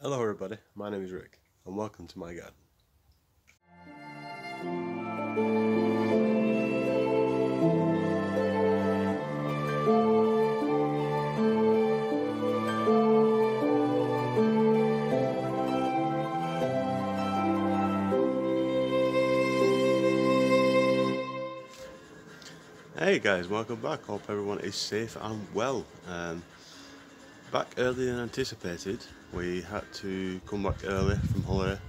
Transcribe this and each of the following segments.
Hello everybody, my name is Rick and welcome to my garden. Hey guys, welcome back. Hope everyone is safe and well. Back earlier than anticipated. We had to come back early from holiday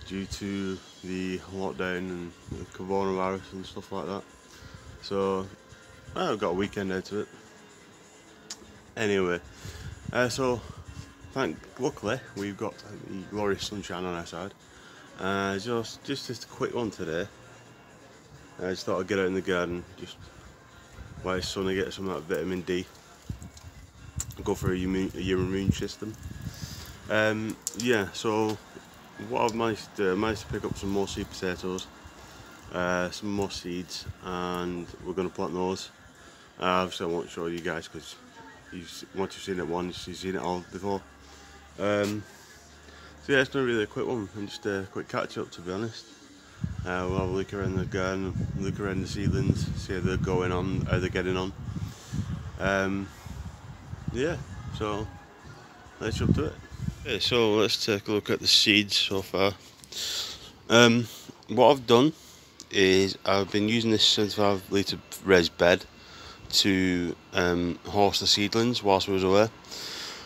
due to the lockdown and the coronavirus and stuff like that. So I've got a weekend out of it. Anyway, luckily we've got the glorious sunshine on our side. Just a quick one today. I just thought I'd get out in the garden, just while it's sunny, get some of that vitamin D. Go for your immune system. So what I've managed to pick up some more sweet potatoes, some more seeds, and we're going to plant those. Obviously I won't show you guys because once you've seen it once, you've seen it all before. So yeah, it's not really a quick one, and just a quick catch up, to be honest. We'll have a look around the garden, look around the seedlings, see how they're going on, how they're getting on. Yeah, so let's jump to it. Okay, so let's take a look at the seeds so far. What I've done is I've been using this 75 litre raised bed to horse the seedlings whilst I was away,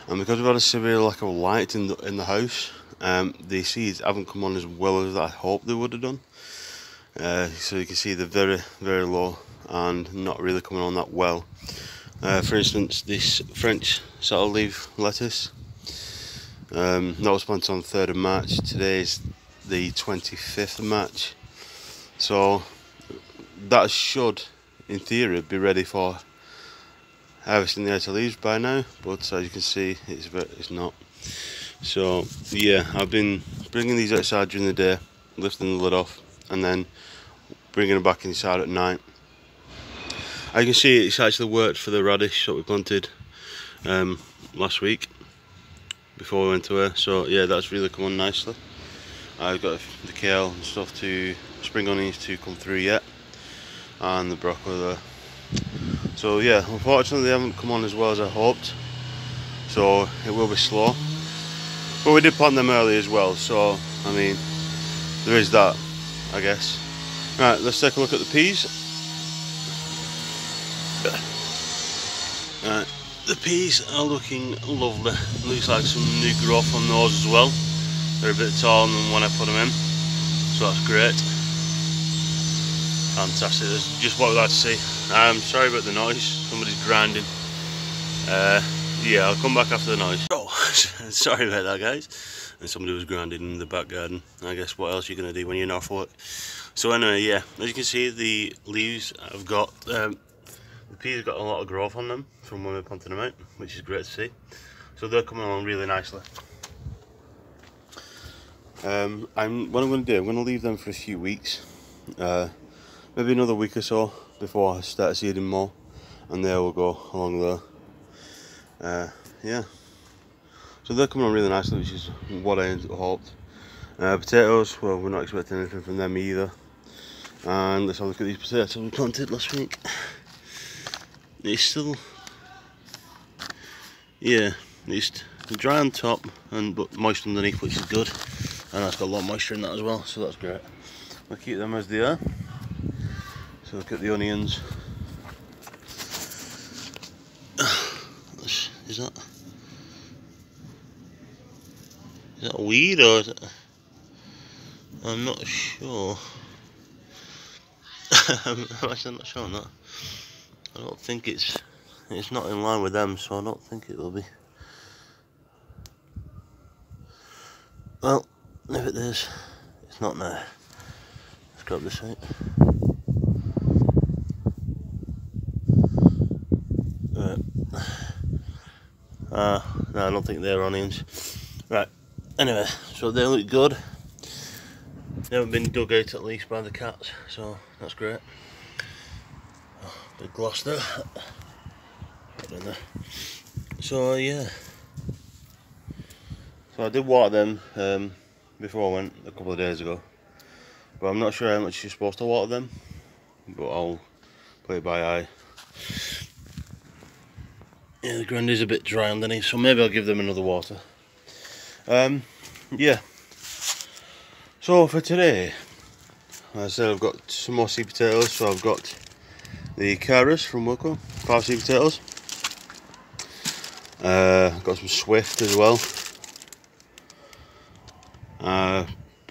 and because we've had a severe lack of light in the house, the seeds haven't come on as well as I hoped they would have done. So you can see they're very, very low and not really coming on that well. For instance, this French saddle leaf lettuce, that was planted on the 3rd of March. Today is the 25th of March. So that should, in theory, be ready for harvesting the outer leaves by now, but as you can see, it's not. So yeah, I've been bringing these outside during the day, lifting the lid off, and then bringing them back inside at night. As you can see, it's actually worked for the radish that we planted last week before we went away. So yeah, that's really come on nicely. I've got the kale and stuff, to spring onions to come through yet, and the broccoli there. So yeah, unfortunately they haven't come on as well as I hoped, so it will be slow. But we did plant them early as well, so I mean, there is that, I guess. Right, let's take a look at the peas. Right, the peas are looking lovely. Looks like some new growth on those as well. They're a bit taller than when I put them in, so that's great. Fantastic, that's just what we like to see. I'm sorry about the noise, somebody's grinding. Yeah, I'll come back after the noise. Oh, sorry about that guys. And somebody was grinding in the back garden. I guess what else are you going to do when you're not off work? So anyway, yeah, as you can see, the leaves have got, the peas have got a lot of growth on them from when we planted them out, which is great to see. So they're coming along really nicely. What I'm going to do, I'm going to leave them for a few weeks, maybe another week or so before I start seeding more, and they will go along there. Yeah, so they're coming on really nicely, which is what I hoped. Potatoes, well, we're not expecting anything from them either. And let's have a look at these potatoes we planted last week. It's still, yeah, it's dry on top but moist underneath, which is good. And that's got a lot of moisture in that as well, so that's great. We'll keep them as they are. So look at the onions. Is that a weed or is it? I'm not sure. I'm actually not sure on that. I don't think it's not in line with them, so I don't think it will be. Well, if it is, it's not now. Let's grab this out. No, I don't think they're onions. Right, anyway, so they look good. They haven't been dug out at least by the cats, so that's great. Oh, big gloss there. Put it in there. So yeah. So I did water them before I went a couple of days ago, but I'm not sure how much you're supposed to water them, but I'll play it by eye. Yeah, the ground is a bit dry underneath, so maybe I'll give them another water. Yeah. So for today, as I said, I've got some more seed potatoes. So I've got the Caras from Wilco, 5 seed potatoes. I've got some Swift as well.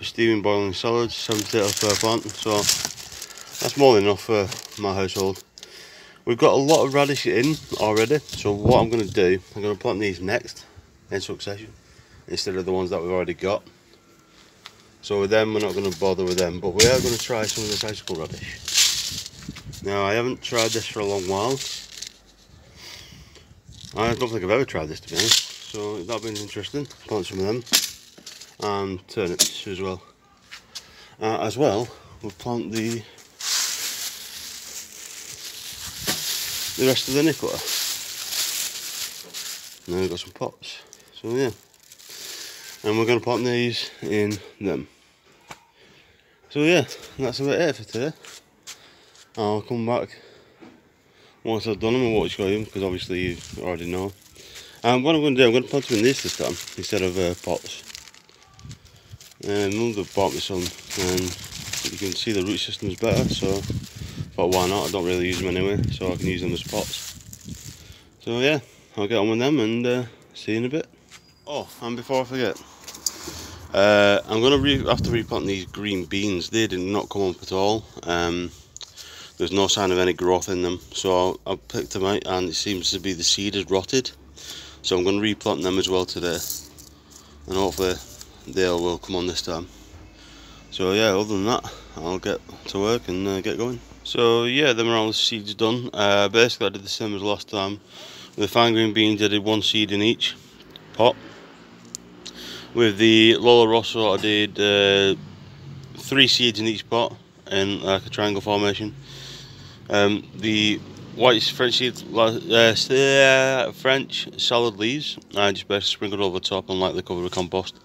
Steaming boiling solids, 7 potatoes per plant. So that's more than enough for my household. We've got a lot of radish in already. So what I'm going to do, I'm going to plant these next in succession instead of the ones that we've already got. So with them, we're not going to bother with them, but we are going to try some of this icicle radish. Now, I haven't tried this for a long while. I don't think I've ever tried this, to be honest. So that'll be interesting. Plant some of them, and turnips as well. We'll plant the rest of the Nicola. Now we've got some pots. So yeah, and we're going to plant these in them. So yeah, that's about it for today. I'll come back once I've done them and what to show you, because obviously you already know. And what I'm going to do, I'm going to plant them in this time instead of pots. And move the bottom some, and you can see the root system's better. So, but why not? I don't really use them anyway, so I can use them as pots. So yeah, I'll get on with them and see you in a bit. Oh, and before I forget, I'm going to have to replant these green beans. They did not come up at all. There's no sign of any growth in them, so I picked them out and it seems to be the seed is rotted. So I'm going to replant them as well today, and hopefully they will come on this time. So yeah, other than that, I'll get to work and get going. So yeah, them are all the seeds done. Basically I did the same as last time. With the fine green beans I did 1 seed in each pot. With the Lola Rosso I did 3 seeds in each pot in like a triangle formation. The white French seeds, French salad leaves, I just basically sprinkled over the top and lightly covered with compost.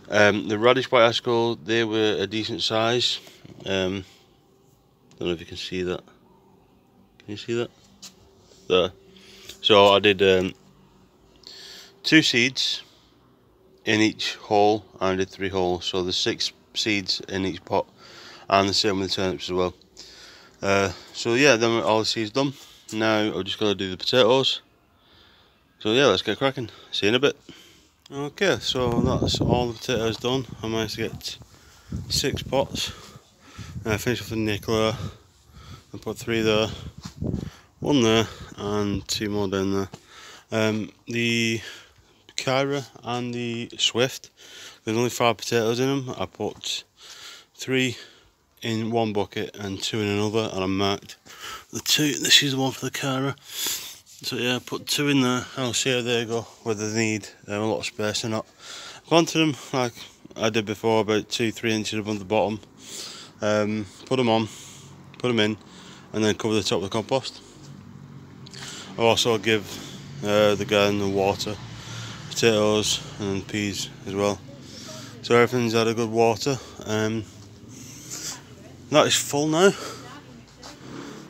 The radish white icicle, they were a decent size. Don't know if you can see that. Can you see that? There. So I did 2 seeds in each hole, and I did 3 holes. So there's 6 seeds in each pot, and the same with the turnips as well. So yeah, then all the seeds done. Now I've just got to do the potatoes. So yeah, let's get cracking. See you in a bit. Okay, so that's all the potatoes done. I managed to get 6 pots. I finished off the Nicola. I put 3 there, 1 there, and 2 more down there. The Kyra and the Swift, there's only 5 potatoes in them. I put 3 in one bucket and 2 in another, and I marked the 2. This is the one for the Kyra. So yeah, I put 2 in there. I'll see how they go, whether they need a lot of space or not. I planted them like I did before, about 2-3 inches above the bottom. Put them on, put them in, and then cover the top with compost. I'll also give the garden the water, potatoes and peas as well. So everything's had a good water. That is full now,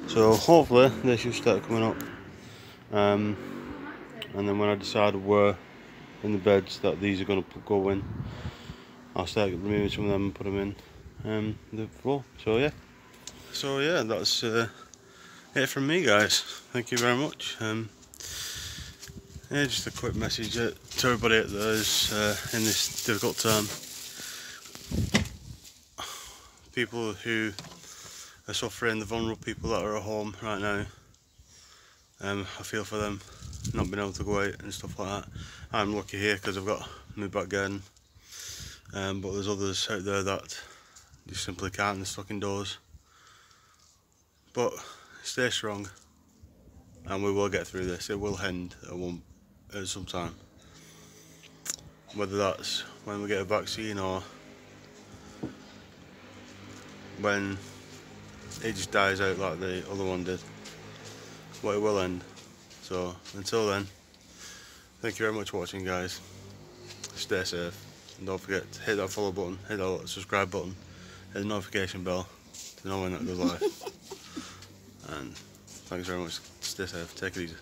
so hopefully they should start coming up. And then when I decide where in the beds that these are going to go in, I'll start removing some of them and put them in the floor. So yeah, that's it from me, guys. Thank you very much. Yeah, just a quick message to everybody out there who's in this difficult time. People who are suffering, the vulnerable people that are at home right now. I feel for them, not being able to go out and stuff like that. I'm lucky here because I've got my back garden, but there's others out there that just simply can't, they're stuck indoors. But stay strong, and we will get through this. It will end at some time, whether that's when we get a vaccine or when it just dies out like the other one did. But it will end. So until then, thank you very much for watching, guys. stay safe. And don't forget to hit that follow button, hit that subscribe button, hit the notification bell to know when that goes live. And thanks very much. Stay safe. Take it easy.